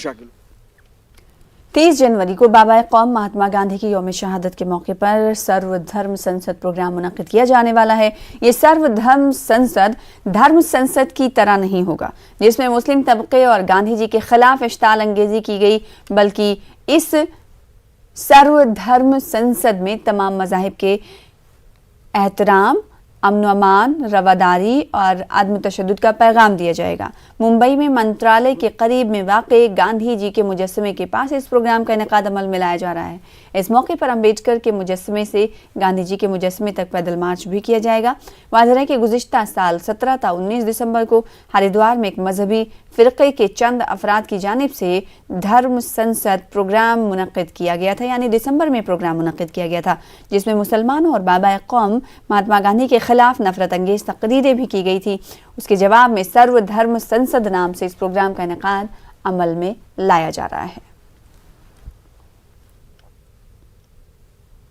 शाकिल। 30 जनवरी को बाबा कौम महात्मा गांधी की यौम शहादत के मौके पर सर्वधर्म संसद प्रोग्राम मुनक्किद किया जाने वाला है। ये सर्वधर्म संसद धर्म संसद की तरह नहीं होगा जिसमें मुस्लिम तबके और गांधी जी के खिलाफ इश्ताल अंगेजी की गई, बल्कि इस सर्वधर्म संसद में तमाम मज़ाहिब के एहतराम, अमन अमान, रवादारी और अदम तशद्दुद का पैगाम दिया जाएगा। मुंबई में मंत्रालय के करीब में वाक़े गांधी जी के मुजस्समे के पास इस प्रोग्राम का इनेकाद अमल में लाया जा रहा है। इस मौके पर अम्बेडकर के मुजस्समे से गांधी जी के मुजस्समे तक पैदल मार्च भी किया जाएगा। वाज़ेह है कि गुज़िश्ता साल 17 था 19 दिसंबर को हरिद्वार में एक मजहबी फ़िरक़े के चंद अफराद की जानिब से धर्म संसद प्रोग्राम मुनक्किद किया गया था, यानी दिसंबर में प्रोग्राम मुनक्किद किया गया था, जिसमें मुसलमानों और बाबा कौम महात्मा गांधी के खिलाफ नफरत अंगेज तकरीरें भी की गई थी। उसके जवाब में सर्वधर्म संसद नाम से इस प्रोग्राम का इनेकाद अमल में लाया जा रहा है।